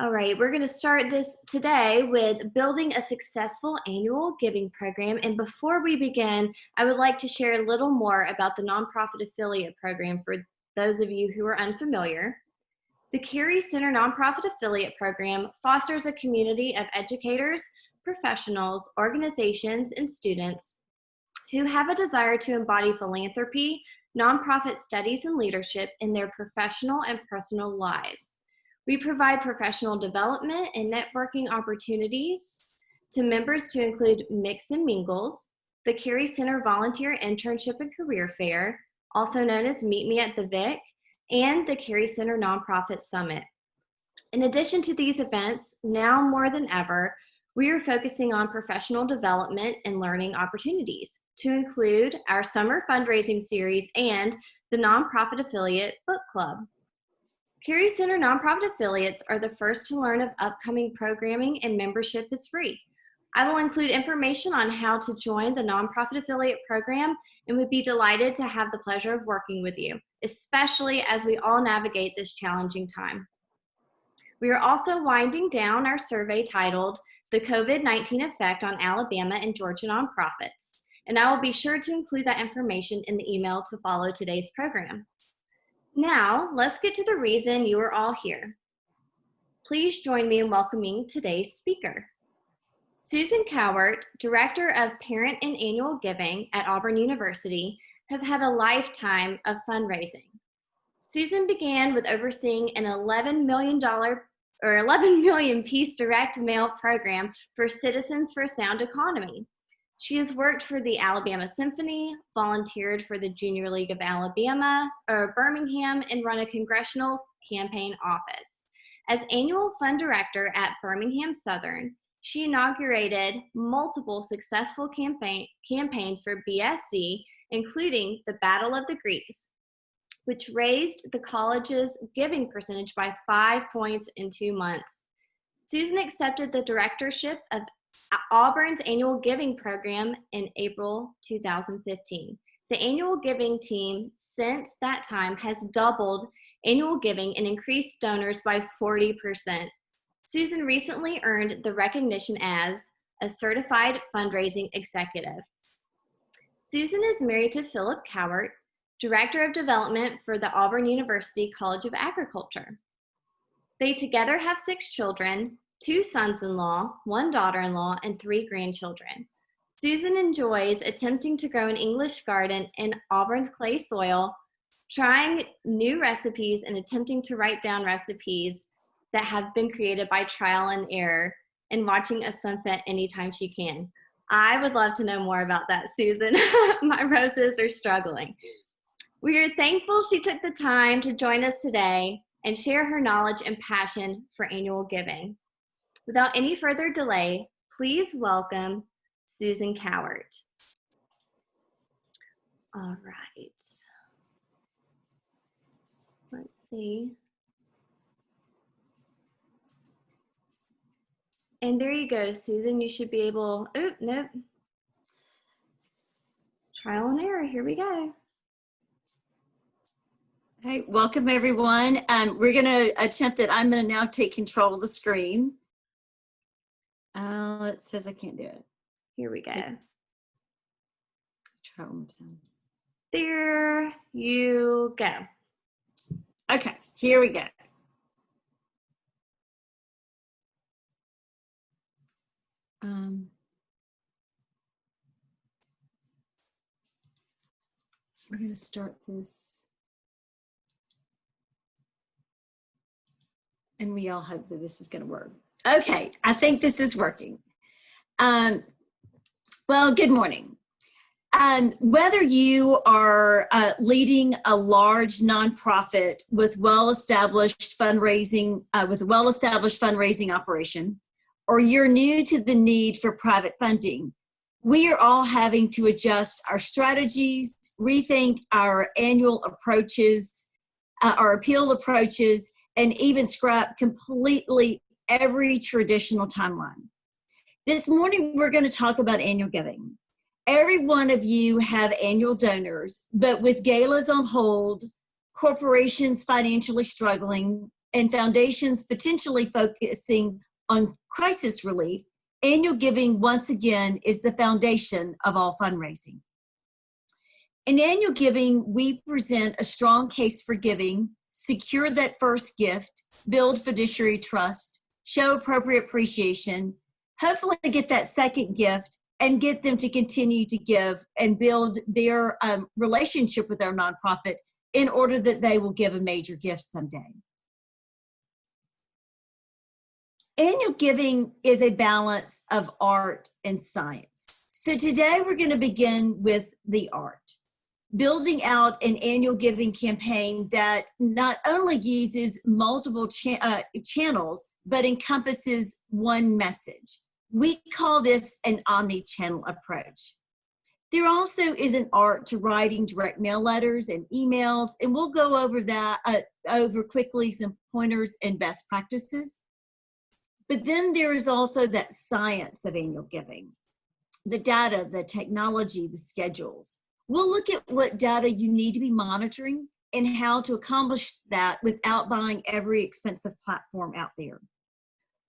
All right, we're going to start this today with building a successful annual giving program. And before we begin, I would like to share a little more about the nonprofit affiliate program for those of you who are unfamiliar. The Carey Center Nonprofit Affiliate Program fosters a community of educators, professionals, organizations, and students who have a desire to embody philanthropy, nonprofit studies, and leadership in their professional and personal lives. We provide professional development and networking opportunities to members to include Mix and Mingles, the Carey Center Volunteer Internship and Career Fair, also known as Meet Me at the Vic, and the Carey Center Nonprofit Summit. In addition to these events, now more than ever, we are focusing on professional development and learning opportunities to include our summer fundraising series and the Nonprofit Affiliate Book Club. Carey Center nonprofit affiliates are the first to learn of upcoming programming, and membership is free. I will include information on how to join the nonprofit affiliate program and would be delighted to have the pleasure of working with you, especially as we all navigate this challenging time. We are also winding down our survey titled The COVID-19 Effect on Alabama and Georgia Nonprofits, and I will be sure to include that information in the email to follow today's program. Now, let's get to the reason you are all here. Please join me in welcoming today's speaker. Susan Cowart, Director of Parent and Annual Giving at Auburn University, has had a lifetime of fundraising. Susan began with overseeing an $11 million piece direct mail program for Citizens for a Sound Economy. She has worked for the Alabama Symphony, volunteered for the Junior League of Alabama, Birmingham, and run a congressional campaign office. As Annual Fund Director at Birmingham Southern, she inaugurated multiple successful campaigns for BSC, including the Battle of the Greeks, which raised the college's giving percentage by 5 points in 2 months. Susan accepted the directorship of Auburn's annual giving program in April 2015. The annual giving team since that time has doubled annual giving and increased donors by 40%. Susan recently earned the recognition as a certified fundraising executive. Susan is married to Philip Cowart, Director of Development for the Auburn University College of Agriculture. They together have 6 children, 2 sons-in-law, 1 daughter-in-law, and 3 grandchildren. Susan enjoys attempting to grow an English garden in Auburn's clay soil, trying new recipes, and attempting to write down recipes that have been created by trial and error, and watching a sunset anytime she can. I would love to know more about that, Susan. My roses are struggling. We are thankful she took the time to join us today and share her knowledge and passion for annual giving. Without any further delay, please welcome Susan Cowart. All right. Let's see. And there you go, Susan. You should be able, nope. Trial and error, here we go. Hey, welcome everyone. We're gonna attempt it. I'm gonna now take control of the screen. It says I can't do it. Here we go. Try one more time. There you go. Okay, here we go. We're gonna start this. And we all hope that this is gonna work. Okay, I think this is working. Well, good morning. Whether you are leading a large nonprofit with well-established fundraising, operation, or you're new to the need for private funding, we are all having to adjust our strategies, rethink our annual approaches, our appeal approaches, and even scrap completely every traditional timeline. This morning, we're going to talk about annual giving. Every one of you have annual donors, but with galas on hold, corporations financially struggling, and foundations potentially focusing on crisis relief, annual giving, once again, is the foundation of all fundraising. In annual giving, we present a strong case for giving, secure that first gift, build fiduciary trust, show appropriate appreciation, hopefully get that second gift, and get them to continue to give and build their relationship with our nonprofit in order that they will give a major gift someday. Annual giving is a balance of art and science. So today we're going to begin with the art. Building out an annual giving campaign that not only uses multiple channels, but encompasses one message. We call this an omni-channel approach. There also is an art to writing direct mail letters and emails, and we'll go over that over quickly, some pointers and best practices. But then there is also that science of annual giving, the data, the technology, the schedules. We'll look at what data you need to be monitoring and how to accomplish that without buying every expensive platform out there.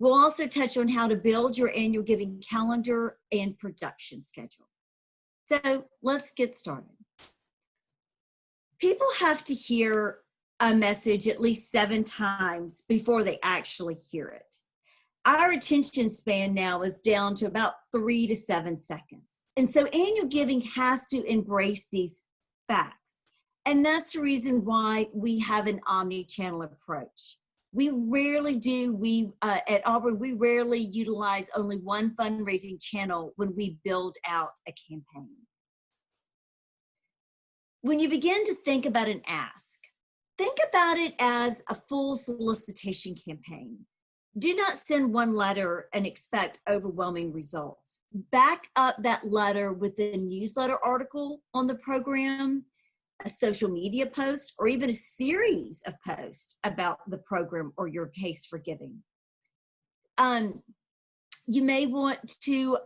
We'll also touch on how to build your annual giving calendar and production schedule. So let's get started. People have to hear a message at least 7 times before they actually hear it. Our attention span now is down to about 3 to 7 seconds. And so annual giving has to embrace these facts. And that's the reason why we have an omni-channel approach. We rarely do, at Auburn, we rarely utilize only one fundraising channel when we build out a campaign. When you begin to think about an ask, think about it as a full solicitation campaign. Do not send one letter and expect overwhelming results. Back up that letter with a newsletter article on the program, a social media post, or even a series of posts about the program or your case for giving. You may want to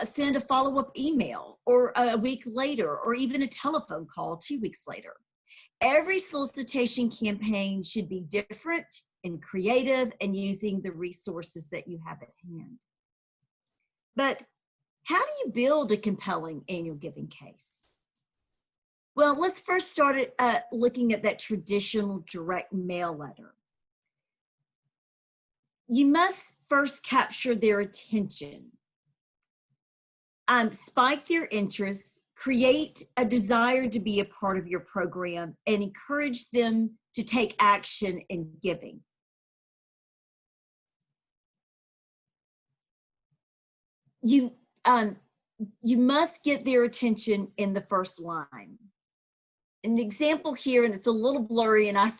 send a follow-up email or a week later, or even a telephone call 2 weeks later. Every solicitation campaign should be different and creative and using the resources that you have at hand. But how do you build a compelling annual giving case? Well, let's first start looking at that traditional direct mail letter. You must first capture their attention, spike their interest, create a desire to be a part of your program, and encourage them to take action in giving. You must get their attention in the first line. An example here, and it's a little blurry, and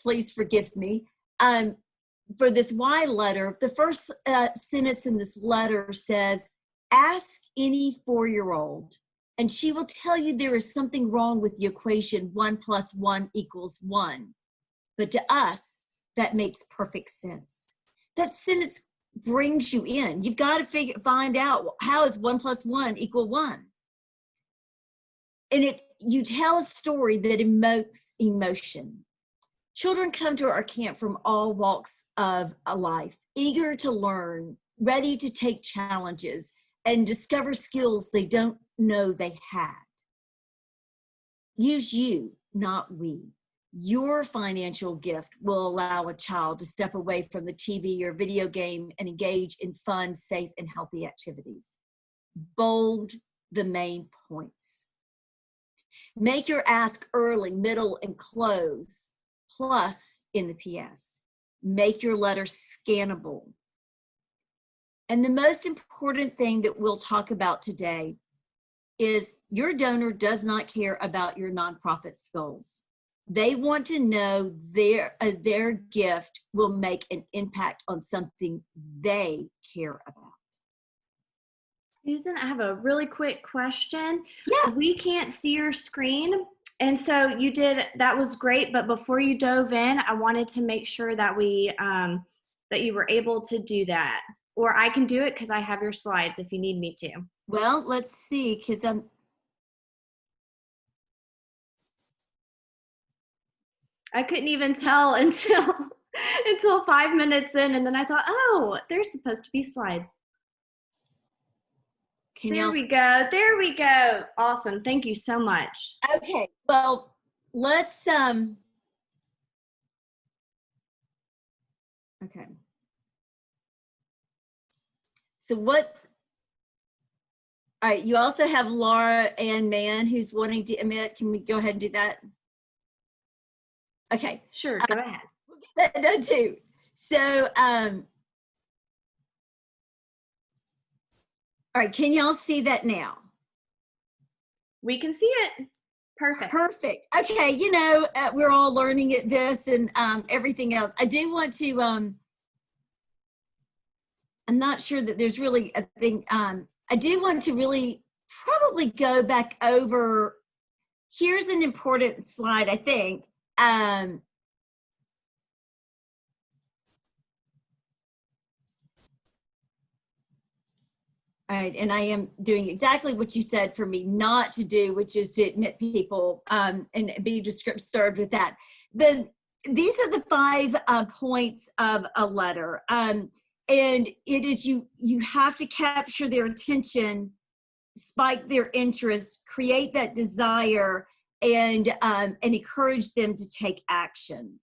please forgive me. For this why letter, the first sentence in this letter says, ask any 4-year-old, and she will tell you there is something wrong with the equation 1 + 1 = 1. But to us, that makes perfect sense. That sentence brings you in. You've got to find out, how is 1 + 1 = 1? And you tell a story that emotes emotion. Children come to our camp from all walks of life, eager to learn, ready to take challenges, and discover skills they don't know they had. Use you, not we. Your financial gift will allow a child to step away from the TV or video game and engage in fun, safe, and healthy activities. Bold the main points. Make your ask early, middle, and close, plus in the PS. Make your letter scannable. And the most important thing that we'll talk about today is your donor does not care about your nonprofit's goals. They want to know their gift will make an impact on something they care about. Susan, I have a really quick question. Yeah. We can't see your screen. And so that was great. But before you dove in, I wanted to make sure that that you were able to do that. Or I can do it because I have your slides if you need me to. Well, let's see, because I couldn't even tell until until 5 minutes in, and then I thought, oh, there's supposed to be slides. There we go. There we go. Awesome. Thank you so much. Okay. Well, let's okay. So what? All right. You also have Laura Ann Mann who's wanting to emit. Can we go ahead and do that? Okay. Sure. Go ahead. We'll get that done too. So, all right. Can y'all see that now? We can see it. Perfect. Perfect. Okay. You know, we're all learning at this and everything else. I do want to, I'm not sure that there's really a thing. I do want to really probably go back over. Here's an important slide, I think. All right, and I am doing exactly what you said for me not to do, which is to admit people and be disturbed with that. These are the 5 points of a letter. And it is you have to capture their attention, spike their interest, create that desire, and encourage them to take action.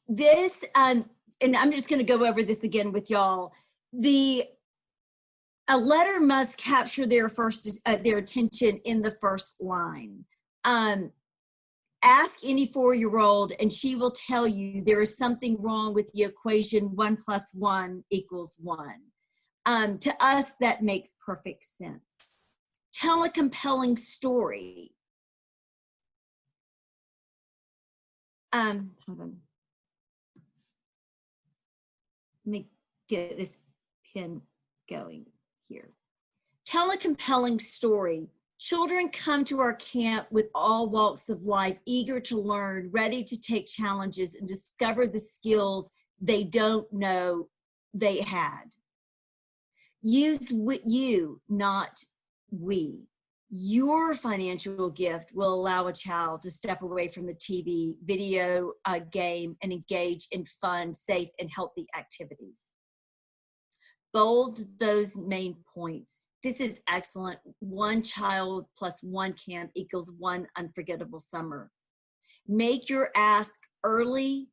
This, and I'm just going to go over this again with y'all. A letter must capture their attention in the first line. Ask any 4-year-old and she will tell you there is something wrong with the equation 1 + 1 = 1. To us, that makes perfect sense. Tell a compelling story. Hold on. Let me get this pen going here. Tell a compelling story. Children come to our camp with all walks of life, eager to learn, ready to take challenges and discover the skills they don't know they had. Use you, not we. Your financial gift will allow a child to step away from the TV, video, game, and engage in fun, safe, and healthy activities. Bold those main points. This is excellent. 1 child + 1 camp = 1 unforgettable summer. Make your ask early,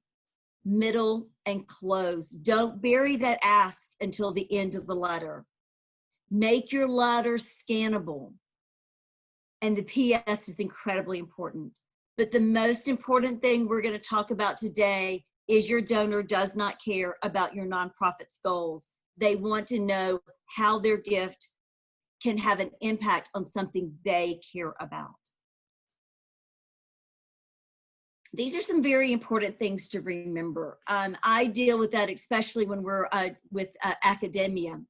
middle, and close. Don't bury that ask until the end of the letter. Make your letter scannable. And the PS is incredibly important. But the most important thing we're going to talk about today is your donor does not care about your nonprofit's goals. They want to know how their gift can have an impact on something they care about. These are some very important things to remember. I deal with that, especially when we're with academia.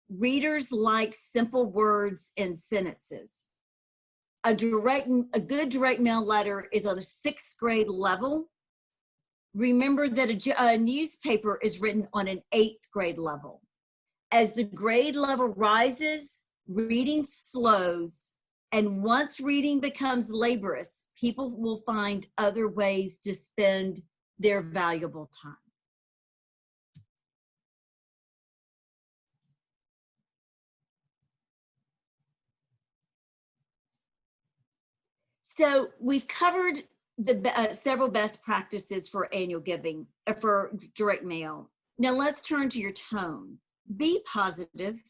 Readers like simple words and sentences. A good direct mail letter is on a 6th grade level. Remember that a newspaper is written on an 8th grade level. As the grade level rises, reading slows, and once reading becomes laborious, people will find other ways to spend their valuable time. So we've covered the several best practices for annual giving, for direct mail. Now let's turn to your tone. Be positive.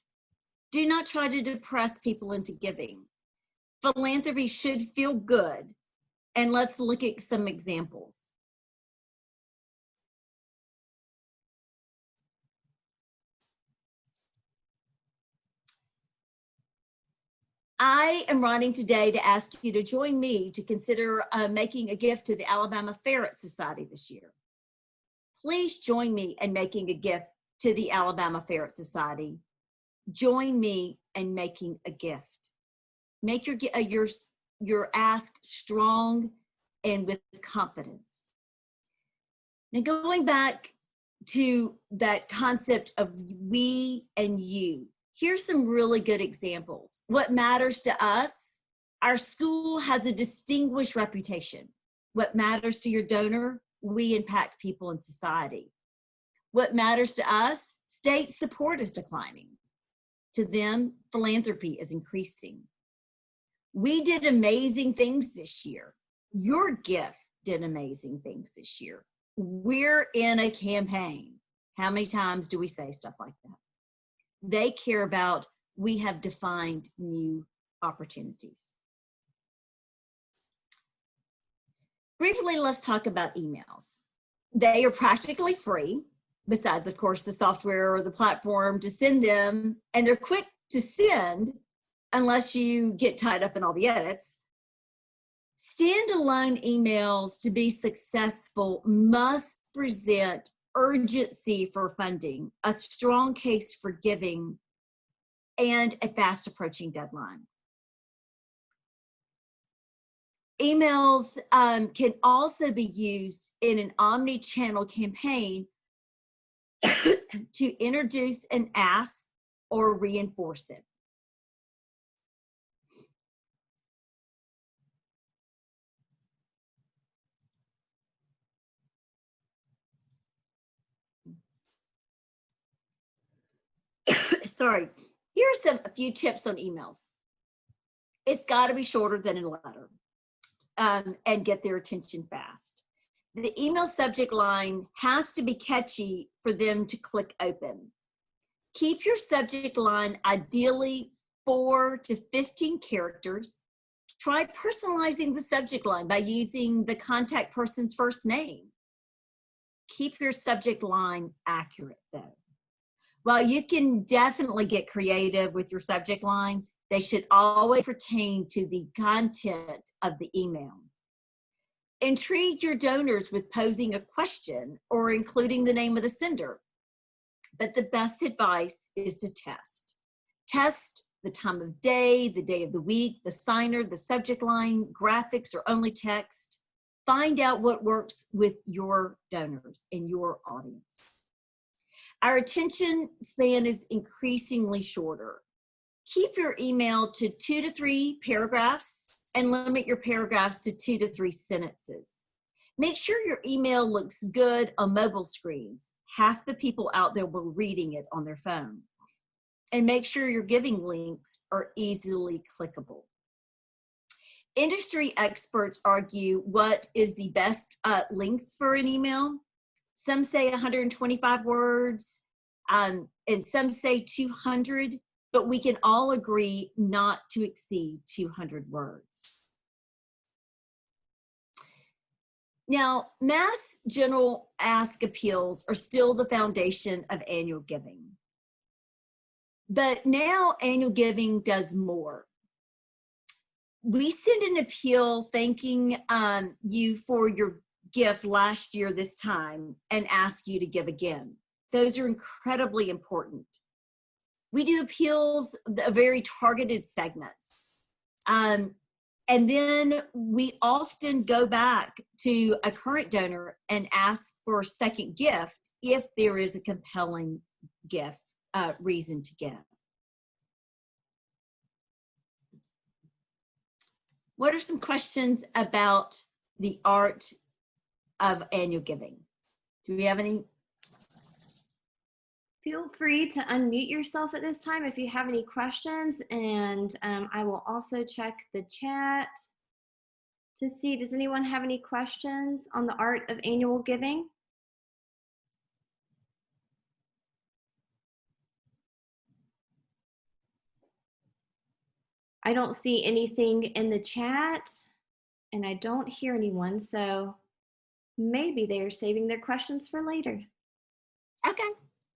Do not try to depress people into giving. Philanthropy should feel good. And let's look at some examples. I am writing today to ask you to join me to consider making a gift to the Alabama Ferret Society this year. Please join me in making a gift to the Alabama Ferret Society. Join me in making a gift. Make your ask strong and with confidence. Now going back to that concept of we and you, here's some really good examples. What matters to us, Our school has a distinguished reputation. What matters to your donor? We impact people in society. What matters to us? State support is declining. To them, philanthropy is increasing. We did amazing things this year. Your gift did amazing things this year. We're in a campaign. How many times do we say stuff like that? They care about, we have defined new opportunities. Briefly, let's talk about emails. They are practically free, besides, of course, the software or the platform to send them, and they're quick to send unless you get tied up in all the edits. Standalone emails to be successful must present urgency for funding, a strong case for giving, and a fast approaching deadline. Emails can also be used in an omni-channel campaign to introduce an ask or reinforce it. Sorry, here's a few tips on emails. It's got to be shorter than a letter and get their attention fast. The email subject line has to be catchy for them to click open. Keep your subject line ideally 4 to 15 characters. Try personalizing the subject line by using the contact person's first name. Keep your subject line accurate though. While you can definitely get creative with your subject lines, they should always pertain to the content of the email. Intrigue your donors with posing a question or including the name of the sender. But the best advice is to test. Test the time of day, the day of the week, the signer, the subject line, graphics or only text. Find out what works with your donors and your audience. Our attention span is increasingly shorter. Keep your email to 2 to 3 paragraphs and limit your paragraphs to 2 to 3 sentences. Make sure your email looks good on mobile screens. Half the people out there were reading it on their phone. And make sure your giving links are easily clickable. Industry experts argue what is the best length for an email. Some say 125 words, and some say 200, but we can all agree not to exceed 200 words. Now, mass general ask appeals are still the foundation of annual giving. But now annual giving does more. We send an appeal thanking you for your gift last year this time and ask you to give again. Those are incredibly important. We do appeals, very targeted segments. And then we often go back to a current donor and ask for a second gift if there is a compelling gift reason to give. What are some questions about the art of annual giving? Do we have any? Feel free to unmute yourself at this time if you have any questions, and I will also check the chat to see, does anyone have any questions on the art of annual giving? I don't see anything in the chat, and I don't hear anyone, so maybe they are saving their questions for later. Okay.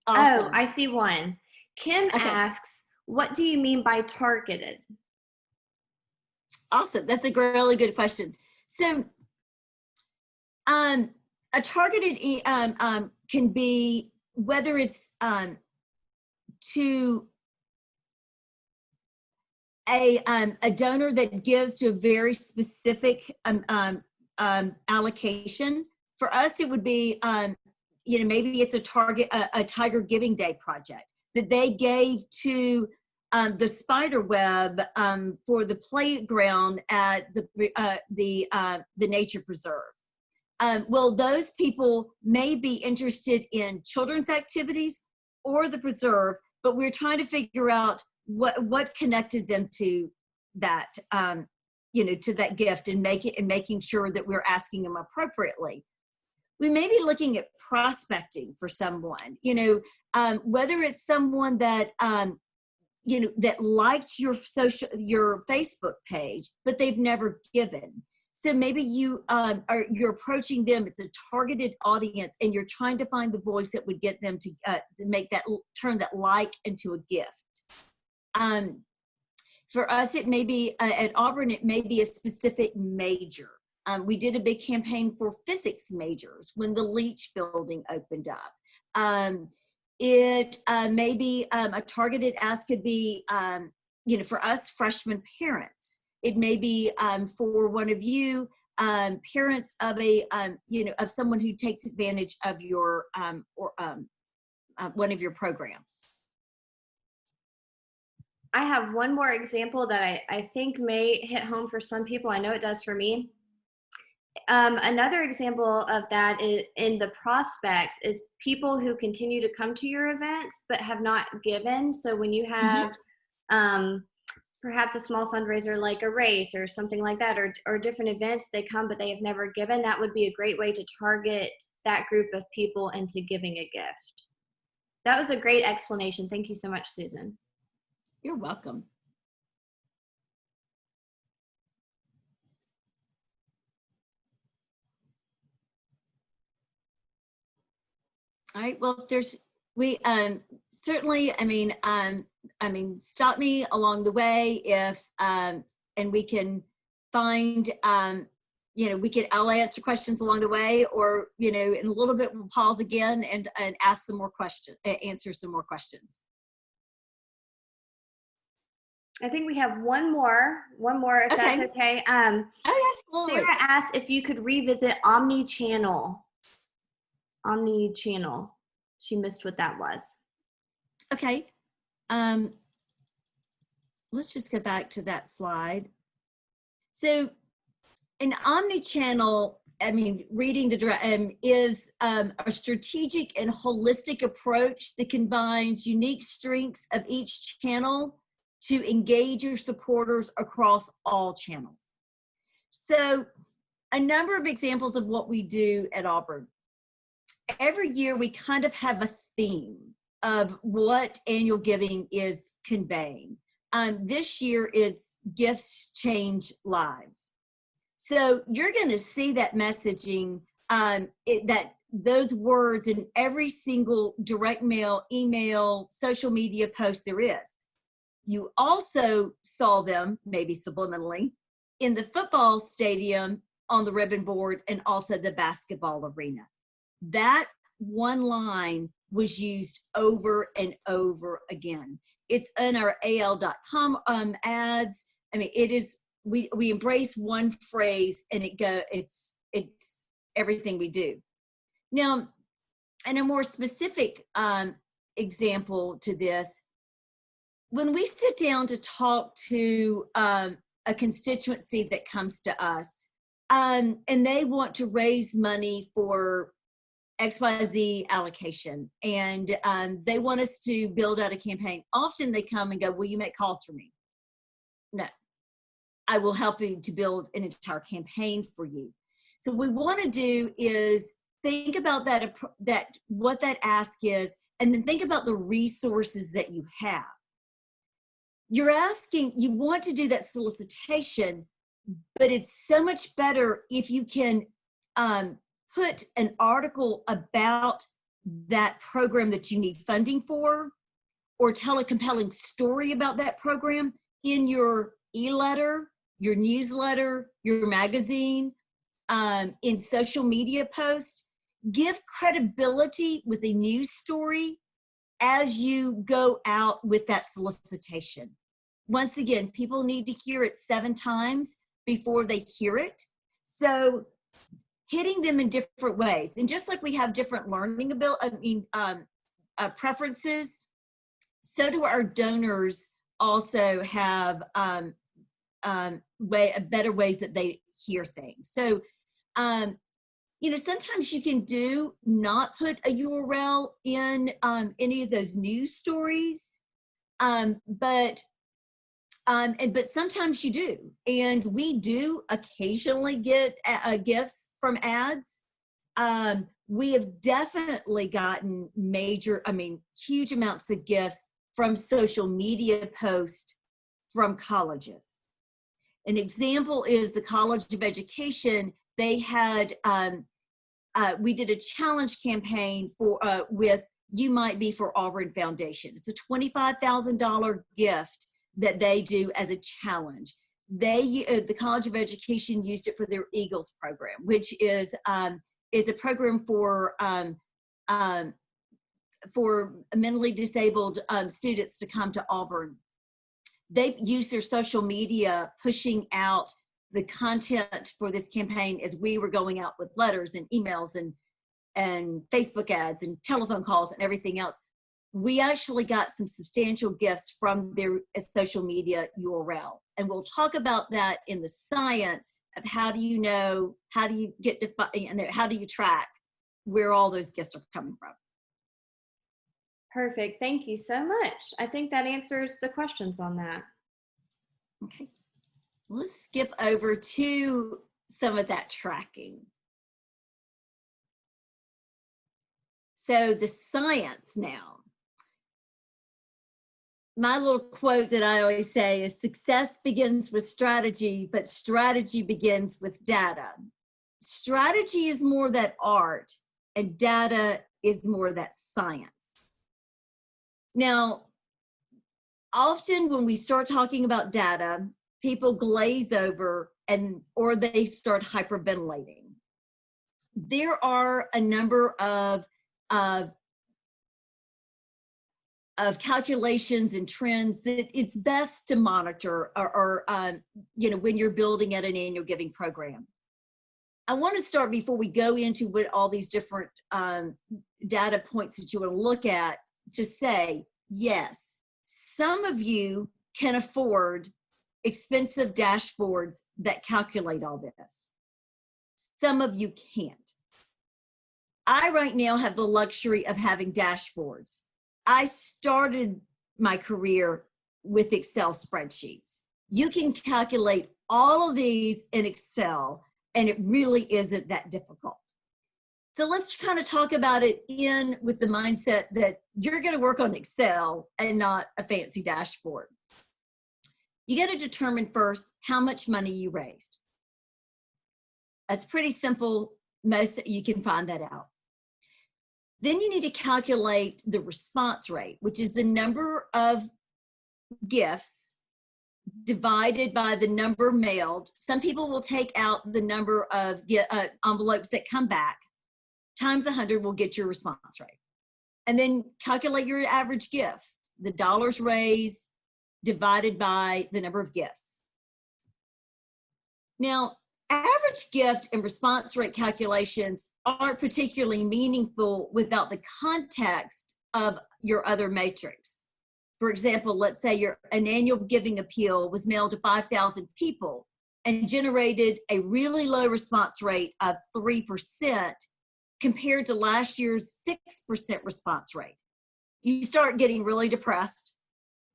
Awesome. Oh, I see one. Kim asks, what do you mean by targeted? Awesome. That's a really good question. So a targeted can be whether it's to a donor that gives to a very specific allocation. For us, it would be maybe it's a Tiger Giving Day project that they gave to the spider web for the playground at the nature preserve. Well, those people may be interested in children's activities or the preserve, but we're trying to figure out what connected them to that, to that gift, and making sure that we're asking them appropriately. We may be looking at prospecting for someone, whether it's someone that, that liked your Facebook page, but they've never given. So maybe you're approaching them. It's a targeted audience, and you're trying to find the voice that would get them to make that, turn that like into a gift. For us, it may be at Auburn, it may be a specific major. We did a big campaign for physics majors when the Leach building opened up. It may be a targeted ask could be, for us freshman parents. It may be for one of you, parents of of someone who takes advantage of your one of your programs. I have one more example that I think may hit home for some people. I know it does for me. Another example of that is in the prospects is people who continue to come to your events but have not given. So when you have perhaps a small fundraiser like a race or something like that, or different events, they come but they have never given, that would be a great way to target that group of people into giving a gift. That was a great explanation. Thank you so much, Susan. You're welcome. All right. Well, certainly, stop me along the way if, and we can find, I'll answer questions along the way, or, in a little bit, we'll pause again and ask some more questions, answer some more questions. I think we have one more if Okay. that's okay. Oh, absolutely. Sarah asked if you could revisit Omni-channel. She missed what that was. Okay. Let's just go back to that slide. So an omni-channel, reading the is a strategic and holistic approach that combines unique strengths of each channel to engage your supporters across all channels. So a number of examples of what we do at Auburn. Every year we kind of have a theme of what annual giving is conveying. This year it's gifts change lives. So you're going to see that messaging, that those words in every single direct mail, email, social media post there is. You also saw them, maybe subliminally, in the football stadium, on the ribbon board, and also the basketball arena. That one line was used over and over again. It's in our AL.com ads. It is, we embrace one phrase and it's everything we do. Now, and a more specific example to this, when we sit down to talk to a constituency that comes to us, and they want to raise money for XYZ allocation, and they want us to build out a campaign, often they come and go, will you make calls for me? No, I will help you to build an entire campaign for you. So what we want to do is think about what that ask is, and then think about the resources that you have. You're asking, you want to do that solicitation, but it's so much better if you can put an article about that program that you need funding for, or tell a compelling story about that program in your e-letter, your newsletter, your magazine, in social media posts. Give credibility with a news story as you go out with that solicitation. Once again, people need to hear it 7 times before they hear it. So hitting them in different ways. And just like we have different learning preferences, so do our donors also have better ways that they hear things. So, you know, sometimes you can not put a URL in any of those news stories, but sometimes you do, and we do occasionally get gifts from ads. We have definitely gotten huge amounts of gifts from social media posts from colleges. An example is the College of Education. They had, we did a challenge campaign with You Might Be for Auburn Foundation. It's a $25,000 gift that they do as a challenge. The College of Education used it for their Eagles program, which is a program for mentally disabled students to come to Auburn. They use their social media pushing out the content for this campaign as we were going out with letters and emails and Facebook ads and telephone calls and everything else. We actually got some substantial gifts from their social media URL. And we'll talk about that in the science of how do you track where all those gifts are coming from. Perfect. Thank you so much. I think that answers the questions on that. Okay. Let's skip over to some of that tracking. So the science now. My little quote that I always say is success begins with strategy, but strategy begins with data. Strategy is more that art, and data is more that science. Now, often when we start talking about data, people glaze over or they start hyperventilating. There are a number of calculations and trends that it's best to monitor when you're building at an annual giving program. I want to start before we go into what all these different data points that you want to look at, to say, yes, some of you can afford expensive dashboards that calculate all this. Some of you can't. I right now have the luxury of having dashboards. I started my career with Excel spreadsheets. You can calculate all of these in Excel, and it really isn't that difficult. So let's kind of talk about it with the mindset that you're going to work on Excel and not a fancy dashboard. You got to determine first how much money you raised. That's pretty simple. You can find that out. Then you need to calculate the response rate, which is the number of gifts divided by the number mailed. Some people will take out the number of envelopes that come back, times 100 will get your response rate. And then calculate your average gift, the dollars raised divided by the number of gifts. Now, average gift and response rate calculations aren't particularly meaningful without the context of your other matrix. For example, let's say an annual giving appeal was mailed to 5,000 people and generated a really low response rate of 3% compared to last year's 6% response rate. You start getting really depressed,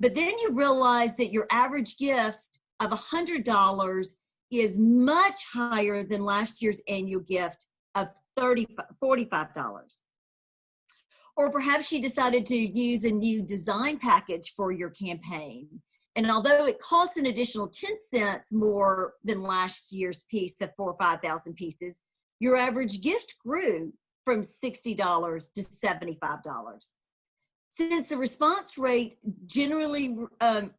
but then you realize that your average gift of $100 is much higher than last year's annual gift of $45. Or perhaps you decided to use a new design package for your campaign. And although it costs an additional 10 cents more than last year's piece of 4,000 or 5,000 pieces, your average gift grew from $60 to $75. Since the response rate generally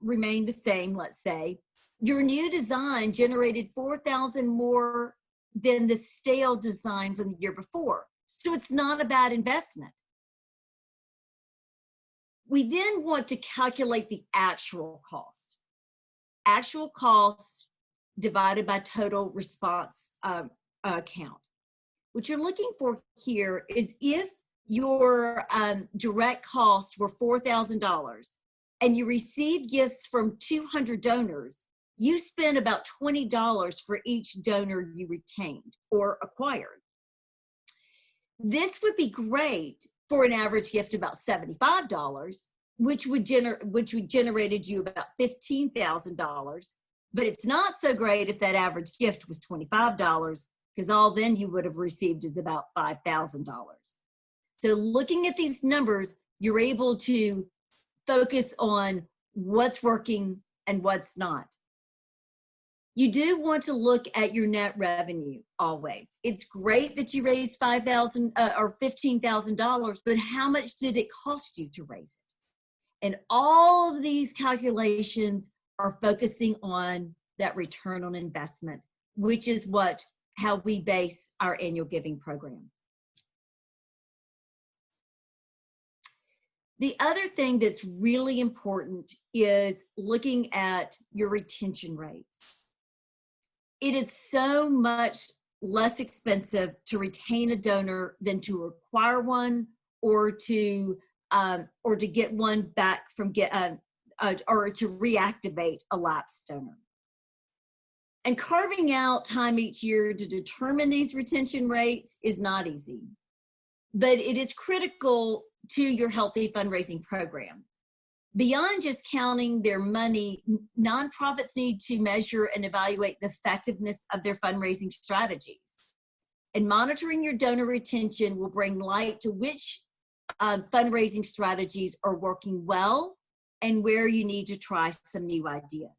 remained the same, let's say, your new design generated 4,000 more than the stale design from the year before. So it's not a bad investment. We then want to calculate the actual cost. Actual cost divided by total response count. What you're looking for here is if your direct costs were $4,000 and you receive gifts from 200 donors, you spend about $20 for each donor you retained or acquired. This would be great for an average gift about $75, which would generated you about $15,000. But it's not so great if that average gift was $25, because all then you would have received is about $5,000. So looking at these numbers, you're able to focus on what's working and what's not. You do want to look at your net revenue always. It's great that you raised $5,000 or $15,000, but how much did it cost you to raise it? And all of these calculations are focusing on that return on investment, which is how we base our annual giving program. The other thing that's really important is looking at your retention rates. It is so much less expensive to retain a donor than to acquire one or to get one back from or to reactivate a lapsed donor. And carving out time each year to determine these retention rates is not easy, but it is critical to your healthy fundraising program. Beyond just counting their money, nonprofits need to measure and evaluate the effectiveness of their fundraising strategies. And monitoring your donor retention will bring light to which fundraising strategies are working well and where you need to try some new ideas.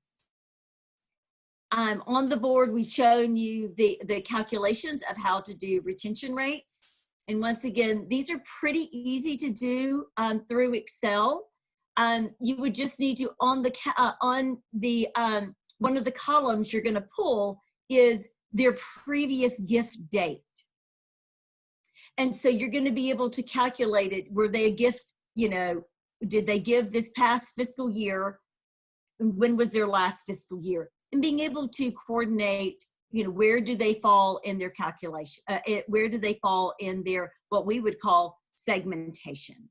On the board, we've shown you the calculations of how to do retention rates. And once again, these are pretty easy to do through Excel. You would just need to, one of the columns you're going to pull is their previous gift date. And so you're going to be able to calculate it. Were they a gift, did they give this past fiscal year? When was their last fiscal year? And being able to coordinate, where do they fall in their calculation? Where do they fall in their, what we would call segmentation?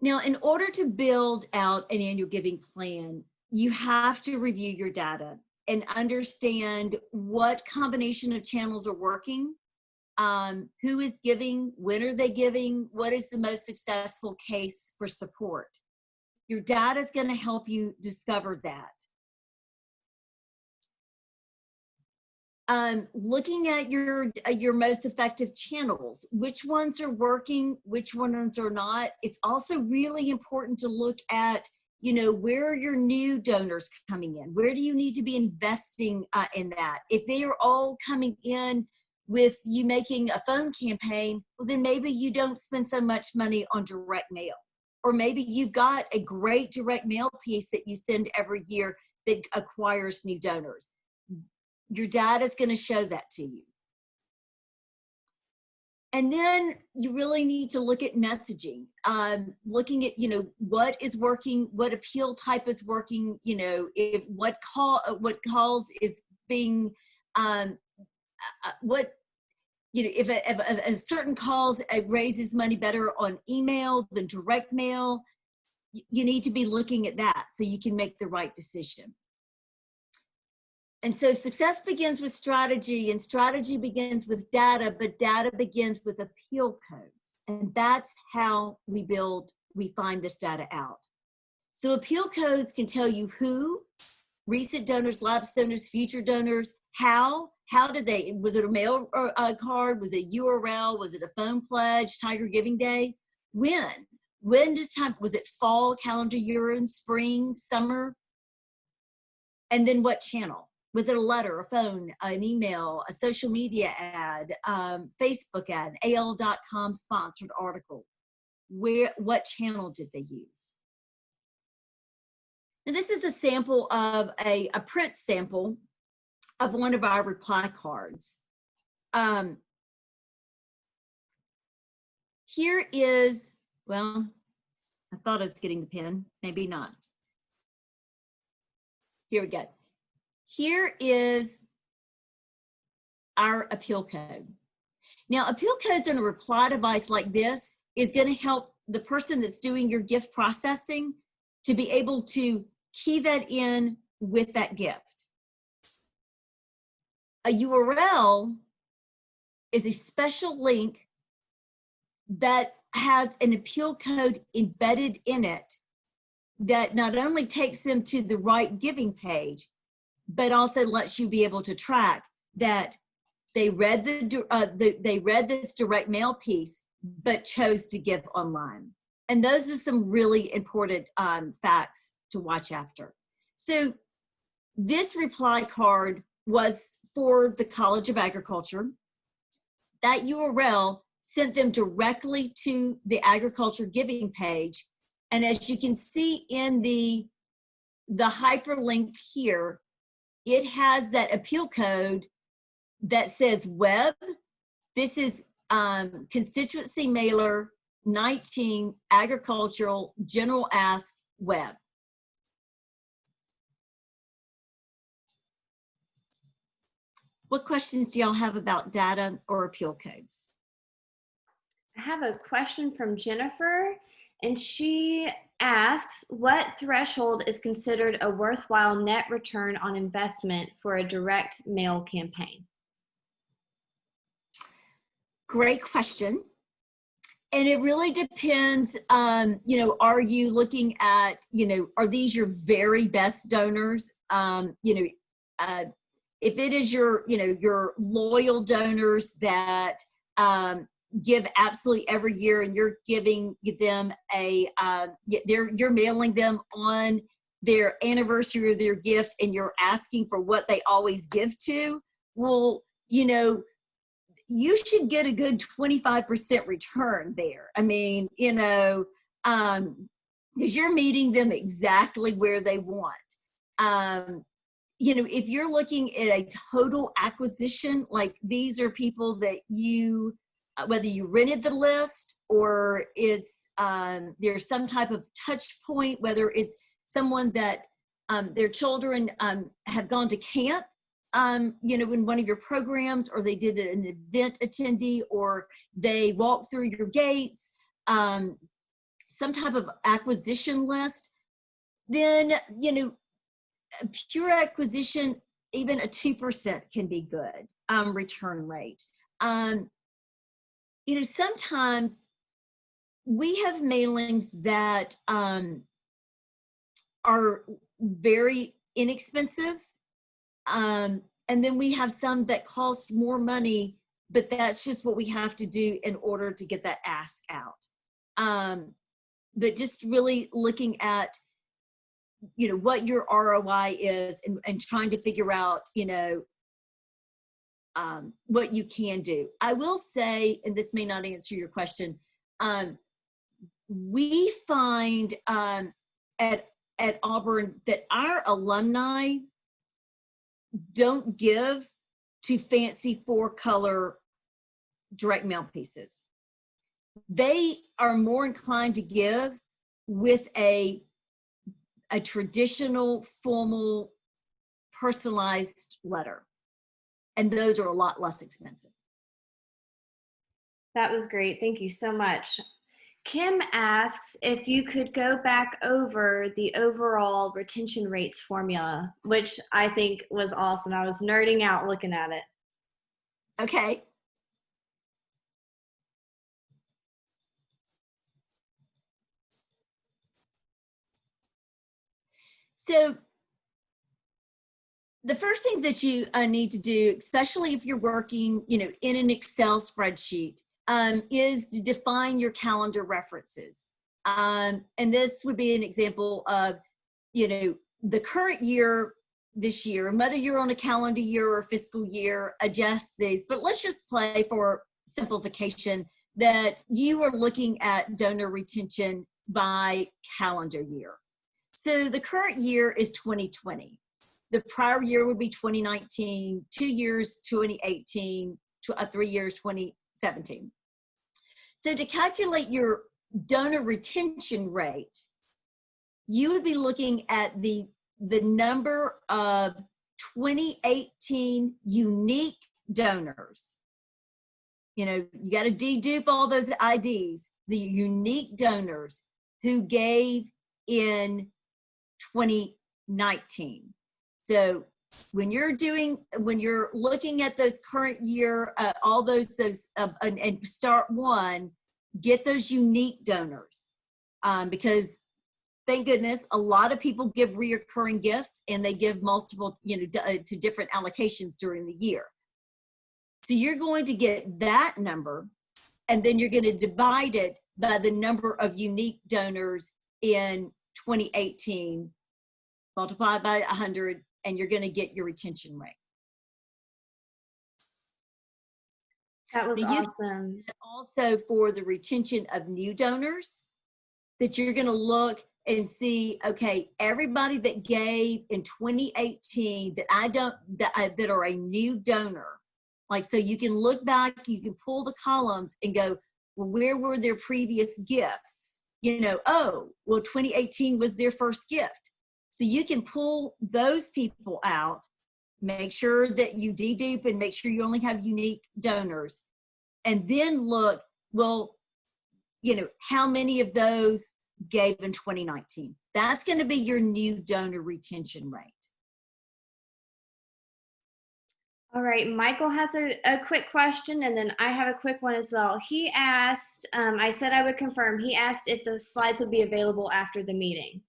Now, in order to build out an annual giving plan, you have to review your data and understand what combination of channels are working, who is giving, when are they giving, what is the most successful case for support. Your data is going to help you discover that. Looking at your most effective channels, which ones are working, which ones are not. It's also really important to look at, where are your new donors coming in? Where do you need to be investing in that? If they are all coming in with you making a phone campaign, well, then maybe you don't spend so much money on direct mail. Or maybe you've got a great direct mail piece that you send every year that acquires new donors. Your data is going to show that to you. And then you really need to look at messaging, looking at, what is working, what appeal type is working, if what calls is being, if a certain calls raises money better on email than direct mail, you need to be looking at that so you can make the right decision. And so success begins with strategy, and strategy begins with data, but data begins with appeal codes. And that's how we find this data out. So appeal codes can tell you who, recent donors, lapsed donors, future donors, how did they, was it a mail card, was it URL, was it a phone pledge, Tiger Giving Day? When did time, was it fall, calendar year, spring, summer? And then what channel? Was it a letter, a phone, an email, a social media ad, Facebook ad, AL.com sponsored article? What channel did they use? And this is a sample of a print sample of one of our reply cards. Here is, well, I thought I was getting the pen, maybe not. Here we go. Here is our appeal code. Now, appeal codes on a reply device like this is going to help the person that's doing your gift processing to be able to key that in with that gift. A URL is a special link that has an appeal code embedded in it that not only takes them to the right giving page, but also lets you be able to track that they read they read this direct mail piece, but chose to give online. And those are some really important facts to watch after. So this reply card was for the College of Agriculture. That URL sent them directly to the agriculture giving page. And as you can see in the hyperlink here, it has that appeal code that says web. This is constituency mailer 19 agricultural general ask web. What questions do y'all have about data or appeal codes? I have a question from Jennifer, and she asks, what threshold is considered a worthwhile net return on investment for a direct mail campaign? Great question. And it really depends, you know, are you looking at, you know, are these your very best donors? If it is your, you know, your loyal donors that give absolutely every year, and you're giving them you're mailing them on their anniversary of their gift, and you're asking for what they always give to, well, you know, you should get a good 25% return there. I mean, you know, because you're meeting them exactly where they want. You know, if you're looking at a total acquisition, like these are people that you, whether you rented the list or it's, there's some type of touch point, whether it's someone that their children have gone to camp, you know, in one of your programs, or they did an event attendee, or they walked through your gates, some type of acquisition list, then, you know, a pure acquisition, even a 2% can be good return rate. You know, sometimes we have mailings that are very inexpensive. And then we have some that cost more money, but that's just what we have to do in order to get that ask out. But just really looking at, you know, what your ROI is, and trying to figure out, you know, what you can do. I will say, and this may not answer your question, we find at Auburn that our alumni don't give to fancy 4-color direct mail pieces. They are more inclined to give with a traditional, formal, personalized letter. And those are a lot less expensive. That was great. Thank you so much. Kim asks if you could go back over the overall retention rates formula, which I think was awesome. I was nerding out looking at it. Okay. So the first thing that you need to do, especially if you're working, you know, in an Excel spreadsheet, is to define your calendar references. And this would be an example of, you know, the current year, this year, and whether you're on a calendar year or fiscal year, adjust these. But let's just play for simplification that you are looking at donor retention by calendar year. So the current year is 2020. The prior year would be 2019, 2 years, 2018, 3 years, 2017. So to calculate your donor retention rate, you would be looking at the number of 2018 unique donors. you know, you got to dedupe all those IDs, the unique donors who gave in 2019. So when you're looking at those current year, all those and start one, get those unique donors, because thank goodness a lot of people give reoccurring gifts, and they give multiple, you know, to different allocations during the year. So you're going to get that number, and then you're going to divide it by the number of unique donors in 2018, multiplied by 100, and you're going to get your retention rate. That was awesome. Also, for the retention of new donors, that you're going to look and see, okay, everybody that gave in 2018 that are a new donor. Like, so you can look back, you can pull the columns and go, well, where were their previous gifts? You know, oh, well, 2018 was their first gift. So you can pull those people out, make sure that you dedupe and make sure you only have unique donors, and then look, well, you know, how many of those gave in 2019? That's going to be your new donor retention rate. All right, Michael has a quick question, and then I have a quick one as well. He asked, I said I would confirm, he asked if the slides would be available after the meeting.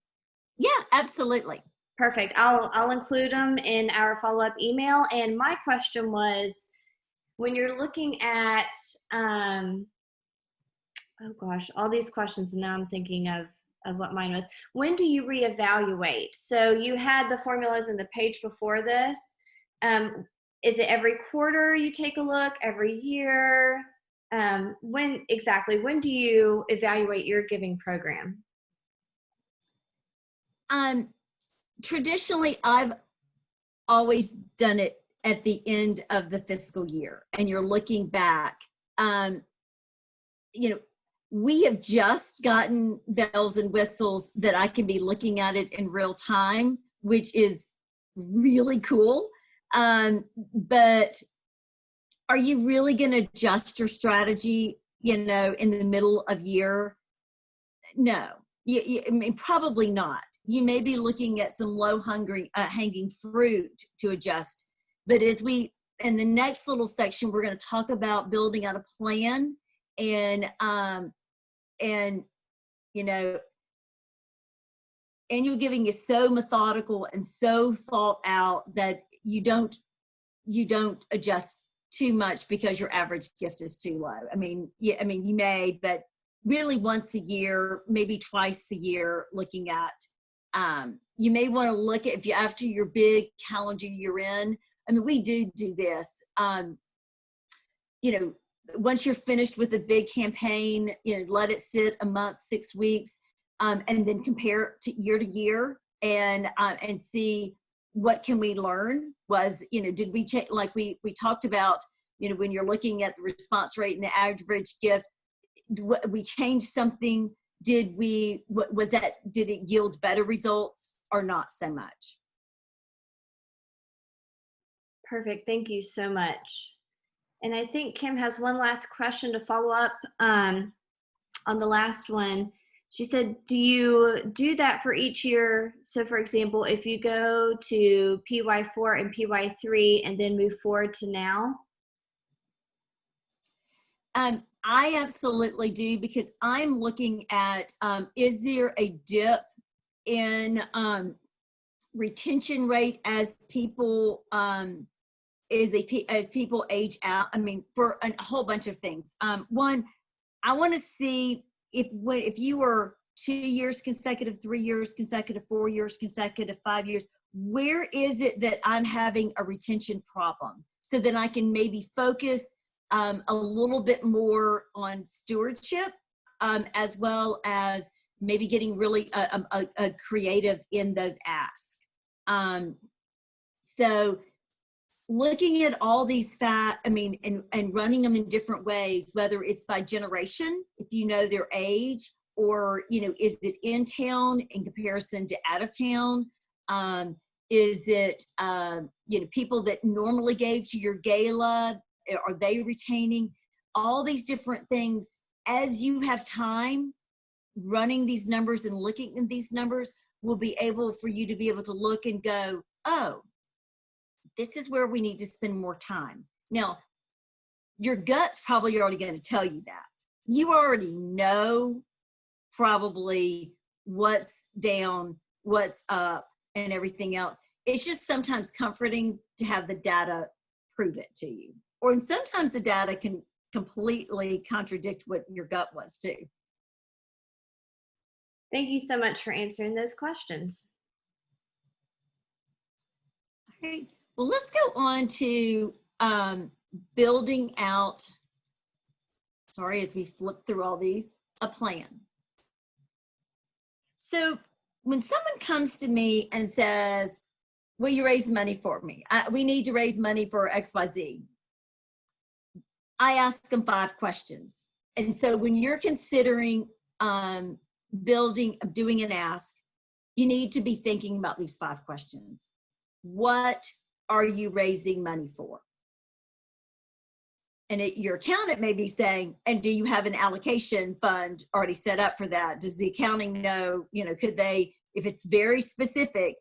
Yeah, absolutely. Perfect. I'll include them in our follow-up email. And my question was, when you're looking at, oh gosh, all these questions, and now I'm thinking of what mine was. When do you reevaluate? So you had the formulas in the page before this. Is it every quarter you take a look, every year? When do you evaluate your giving program? Traditionally, I've always done it at the end of the fiscal year, and you're looking back. You know, we have just gotten bells and whistles that I can be looking at it in real time, which is really cool. But are you really going to adjust your strategy, you know, in the middle of year? No, I mean, probably not. You may be looking at some low hanging fruit to adjust. But as in the next little section, we're going to talk about building out a plan, and you know, annual giving is so methodical and so thought out that you don't adjust too much because your average gift is too low. I mean, yeah, I mean, you may, but really once a year, maybe twice a year, looking at, you may want to look at, after your big calendar year in, I mean, we do this, you know, once you're finished with a big campaign, you know, let it sit a month, 6 weeks, and then compare it to year, and see what can we learn. Was, you know, did we check, like we talked about, you know, when you're looking at the response rate and the average gift, we changed something? Did it yield better results or not so much? Perfect. Thank you so much. And I think Kim has one last question to follow up on the last one. She said, do you do that for each year? So for example, if you go to PY4 and PY3 and then move forward to now? I absolutely do, because I'm looking at, is there a dip in retention rate as people as people age out? I mean, for a whole bunch of things. One, I want to see if you were 2 years consecutive, 3 years consecutive, 4 years consecutive, 5 years, where is it that I'm having a retention problem, so that I can maybe focus a little bit more on stewardship, as well as maybe getting really creative in those asks. So looking at all these and running them in different ways, whether it's by generation, if you know their age, or, you know, is it in town in comparison to out of town? Is it, you know, people that normally gave to your gala, are they retaining? all these different things. As you have time running these numbers and looking at these numbers, will be able for you to be able to look and go, oh, this is where we need to spend more time. Now, your gut's probably already going to tell you that. You already know probably what's down, what's up, and everything else. It's just sometimes comforting to have the data prove it to you. Or sometimes the data can completely contradict what your gut was too. Thank you so much for answering those questions. All right. Well, let's go on to building out, sorry, as we flip through all these, a plan. So when someone comes to me and says, will you raise money for me? We need to raise money for XYZ. I ask them 5 questions. And so when you're considering doing an ask, you need to be thinking about these 5 questions. What are you raising money for? And your accountant may be saying, and do you have an allocation fund already set up for that? Does the accounting know, could they, if it's very specific,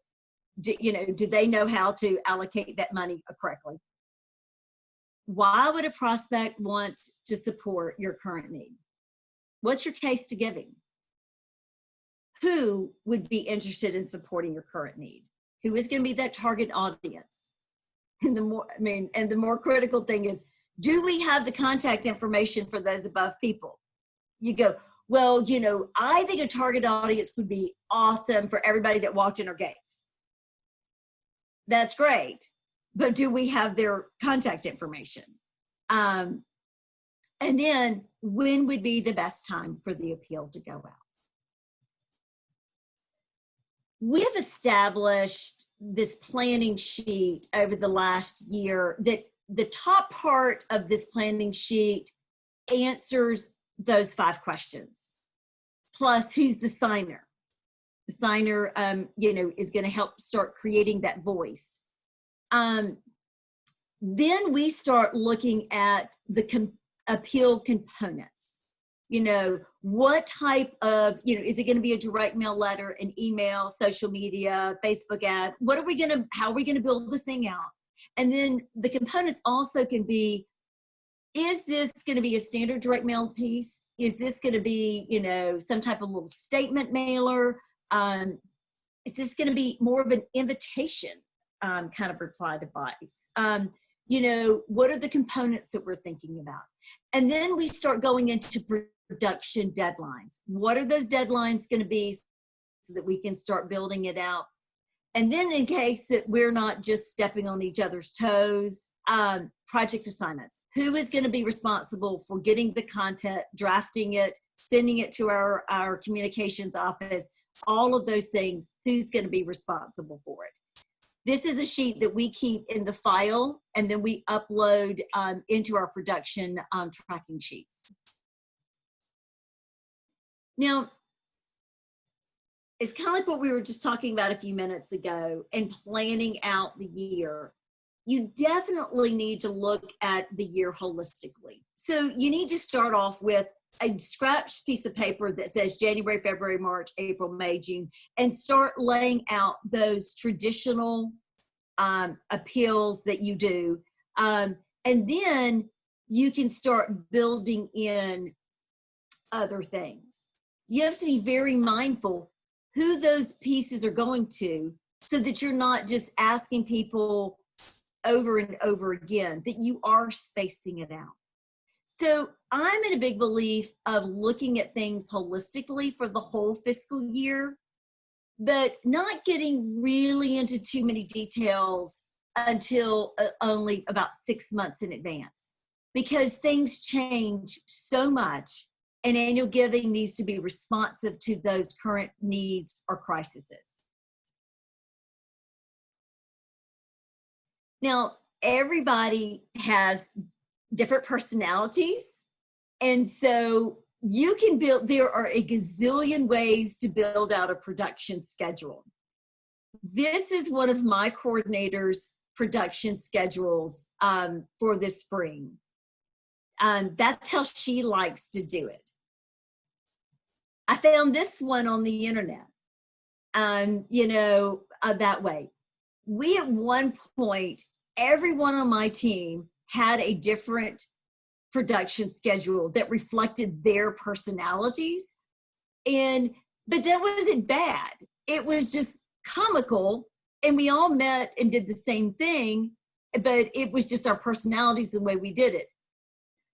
do they know how to allocate that money correctly? Why would a prospect want to support your current need? What's your case to giving? Who would be interested in supporting your current need? Who is going to be that target audience? And the more critical thing is, do we have the contact information for those above people? You go, well, I think a target audience would be awesome for everybody that walked in our gates. That's great. But do we have their contact information? And then when would be the best time for the appeal to go out? We have established this planning sheet over the last year that the top part of this planning sheet answers those 5 questions. Plus, who's the signer? The signer, is going to help start creating that voice. Then we start looking at the appeal components. What type of, is it going to be a direct mail letter, an email, social media, Facebook ad? How are we going to build this thing out? And then the components also can be, is this going to be a standard direct mail piece? Is this going to be, some type of little statement mailer? Is this going to be more of an invitation kind of reply device? What are the components that we're thinking about? And then we start going into production deadlines. What are those deadlines going to be so that we can start building it out? And then in case that we're not just stepping on each other's toes, project assignments. Who is going to be responsible for getting the content, drafting it, sending it to our communications office, all of those things, who's going to be responsible for it? This is a sheet that we keep in the file, and then we upload into our production tracking sheets. Now, it's kind of like what we were just talking about a few minutes ago and planning out the year. You definitely need to look at the year holistically. So you need to start off with a scratch piece of paper that says January, February, March, April, May, June, and start laying out those traditional appeals that you do. And then you can start building in other things. You have to be very mindful who those pieces are going to, so that you're not just asking people over and over again, that you are spacing it out. So I'm in a big belief of looking at things holistically for the whole fiscal year, but not getting really into too many details until only about 6 months in advance, because things change so much, and annual giving needs to be responsive to those current needs or crises. Now, everybody has different personalities, and so you can there are a gazillion ways to build out a production schedule. This is one of my coordinators' production schedules for this spring. That's how she likes to do it. I found this one on the internet, that way. We at one point, everyone on my team had a different production schedule that reflected their personalities. But that wasn't bad. It was just comical. And we all met and did the same thing, but it was just our personalities, the way we did it.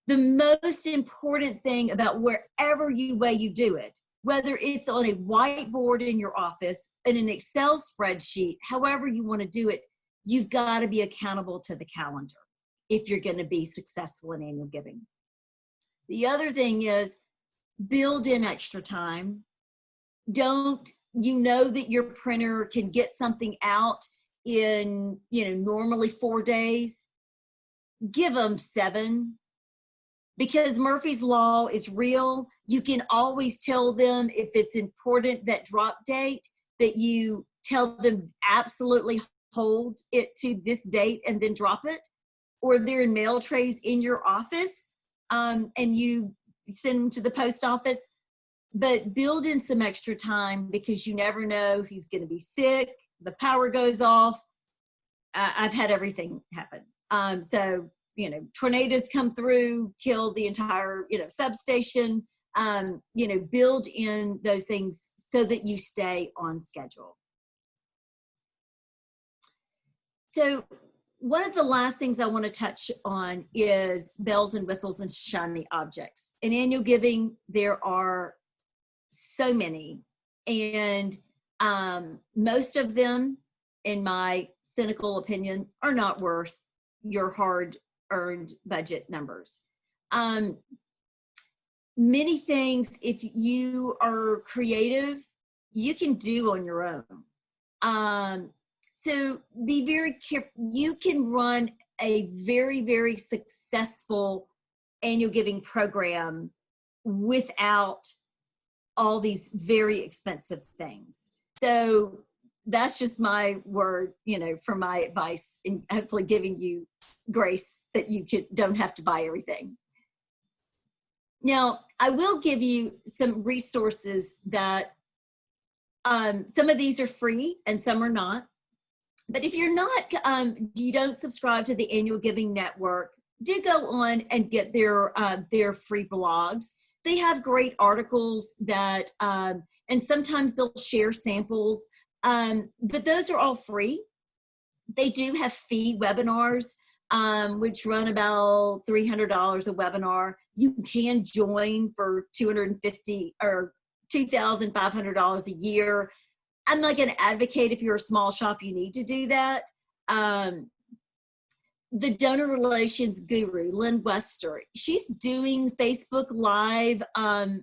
The most important thing about wherever you do it, whether it's on a whiteboard in your office, in an Excel spreadsheet, however you want to do it, you've got to be accountable to the calendar if you're going to be successful in annual giving. The other thing is build in extra time. You know that your printer can get something out in, normally 4 days. Give them 7. Because Murphy's Law is real. You can always tell them if it's important, that drop date, that you tell them absolutely hold it to this date and then drop it. Or they're in mail trays in your office, and you send them to the post office. But build in some extra time, because you never know, he's going to be sick, the power goes off. I've had everything happen. Tornadoes come through, kill the entire, substation. Build in those things so that you stay on schedule. So one of the last things I want to touch on is bells and whistles and shiny objects. In annual giving, there are so many, and most of them, in my cynical opinion, are not worth your hard-earned budget numbers. Many things, if you are creative, you can do on your own. So be very careful. You can run a very, very successful annual giving program without all these very expensive things. So that's just my word, for my advice, and hopefully giving you grace that you don't have to buy everything. Now, I will give you some resources that some of these are free and some are not. But if you're not, you don't subscribe to the Annual Giving Network, do go on and get their free blogs. They have great articles that, and sometimes they'll share samples, but those are all free. They do have fee webinars, which run about $300 a webinar. You can join for $250 or $2,500 a year. I'm not going to advocate if you're a small shop, you need to do that. The donor relations guru, Lynn Wester, she's doing Facebook Live. I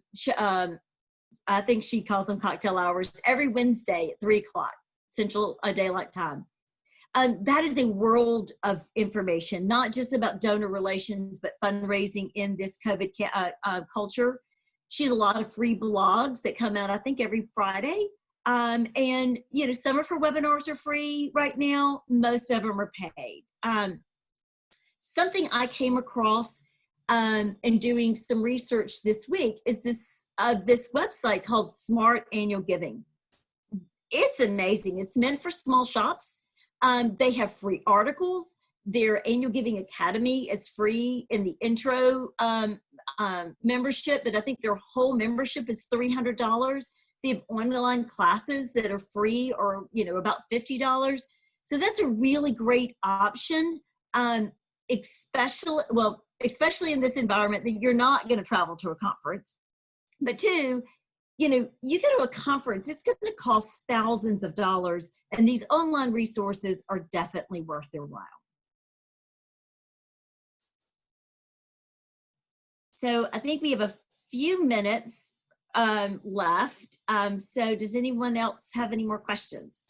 think she calls them cocktail hours every Wednesday at 3 o'clock Central Daylight Time. That is a world of information, not just about donor relations, but fundraising in this COVID culture. She has a lot of free blogs that come out, I think, every Friday. And, some of her webinars are free right now. Most of them are paid. Something I came across in doing some research this week is this website called Smart Annual Giving. It's amazing. It's meant for small shops. They have free articles. Their Annual Giving Academy is free in the intro membership, but I think their whole membership is $300. They have online classes that are free, or about $50. So that's a really great option, especially in this environment that you're not going to travel to a conference. But two, you go to a conference, it's going to cost thousands of dollars, and these online resources are definitely worth their while. So I think we have a few minutes left. So does anyone else have any more questions?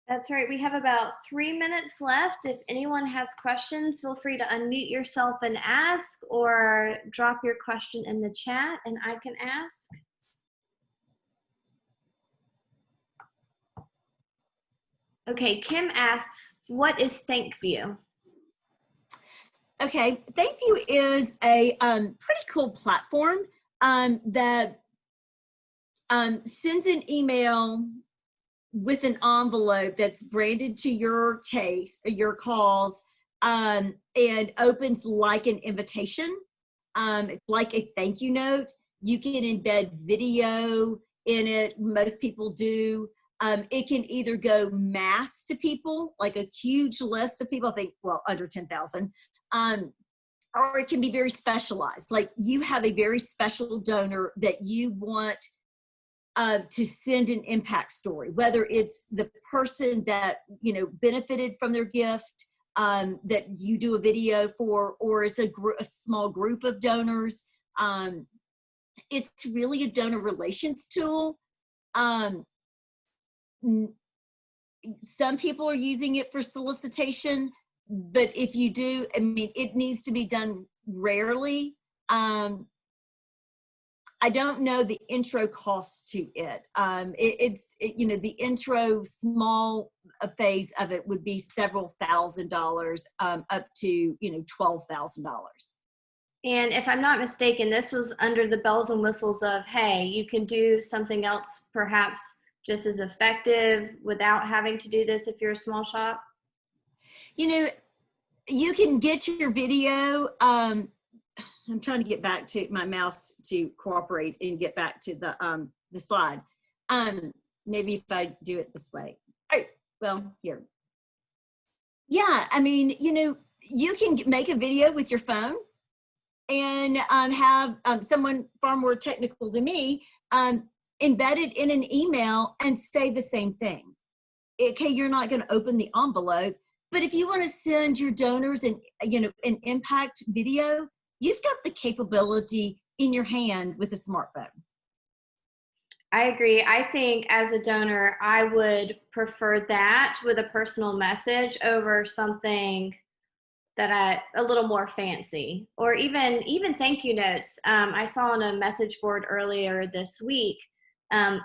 That's right. We have about 3 minutes left. If anyone has questions, feel free to unmute yourself and ask, or drop your question in the chat and I can ask. Okay, Kim asks, what is ThankView? Okay, Thank You is a pretty cool platform that sends an email with an envelope that's branded to your case, your calls, and opens like an invitation. It's like a thank you note. You can embed video in it. Most people do. It can either go mass to people, like a huge list of people, I think, well, under 10,000, or it can be very specialized. Like you have a very special donor that you want to send an impact story, whether it's the person that, you know, benefited from their gift that you do a video for, or it's a small group of donors. It's really a donor relations tool. Some people are using it for solicitation, but if you do, I mean, it needs to be done rarely. I don't know the intro cost to it. You know, the intro small phase of it would be several $1,000s up to, you know, $12,000. And if I'm not mistaken, this was under the bells and whistles of, hey, you can do something else perhaps just as effective without having to do this if you're a small shop. You know, you can get your video. I'm trying to get back to my mouse to cooperate and get back to the slide. Maybe if I do it this way. All right, well, here. Yeah, I mean, you know, you can make a video with your phone and have someone far more technical than me embedded in an email and say the same thing. Okay, you're not going to open the envelope, but if you want to send your donors an impact video, you've got the capability in your hand with a smartphone. I agree. I think as a donor, I would prefer that with a personal message over something that a little more fancy, or even thank you notes. I saw on a message board earlier this week, a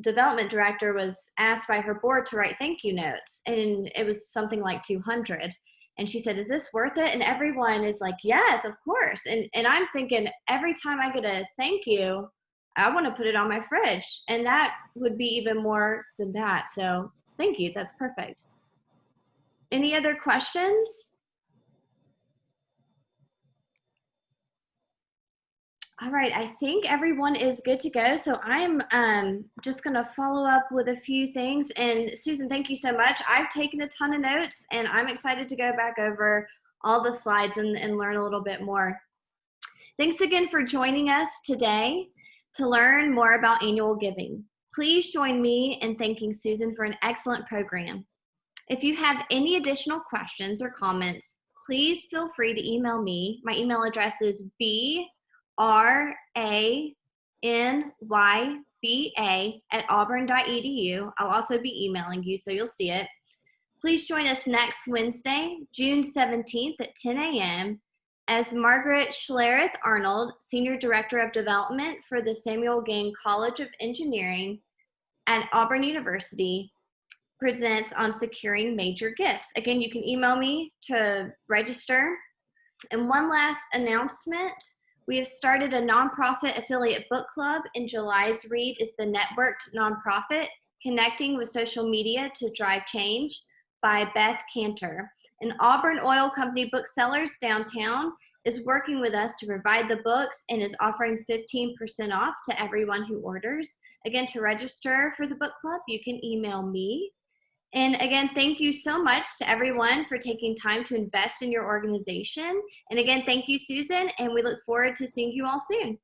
development director was asked by her board to write thank you notes, and it was something like 200. And she said, is this worth it? And everyone is like, yes, of course. And I'm thinking, every time I get a thank you, I want to put it on my fridge. And that would be even more than that. So thank you. That's perfect. Any other questions? All right, I think everyone is good to go. So I'm just going to follow up with a few things. And Susan, thank you so much. I've taken a ton of notes, and I'm excited to go back over all the slides and learn a little bit more. Thanks again for joining us today to learn more about annual giving. Please join me in thanking Susan for an excellent program. If you have any additional questions or comments, please feel free to email me. My email address is branyba@auburn.edu. I'll also be emailing you, so you'll see it. Please join us next Wednesday, June 17th at 10 a.m. as Margaret Schlereth Arnold, Senior Director of Development for the Samuel Gang College of Engineering at Auburn University, presents on securing major gifts. Again, you can email me to register. And one last announcement. We have started a nonprofit affiliate book club, and July's read is The Networked Nonprofit, Connecting with Social Media to Drive Change by Beth Cantor. An Auburn Oil Company Booksellers downtown is working with us to provide the books and is offering 15% off to everyone who orders. Again, to register for the book club, you can email me. And again, thank you so much to everyone for taking time to invest in your organization. And again, thank you, Susan, and we look forward to seeing you all soon.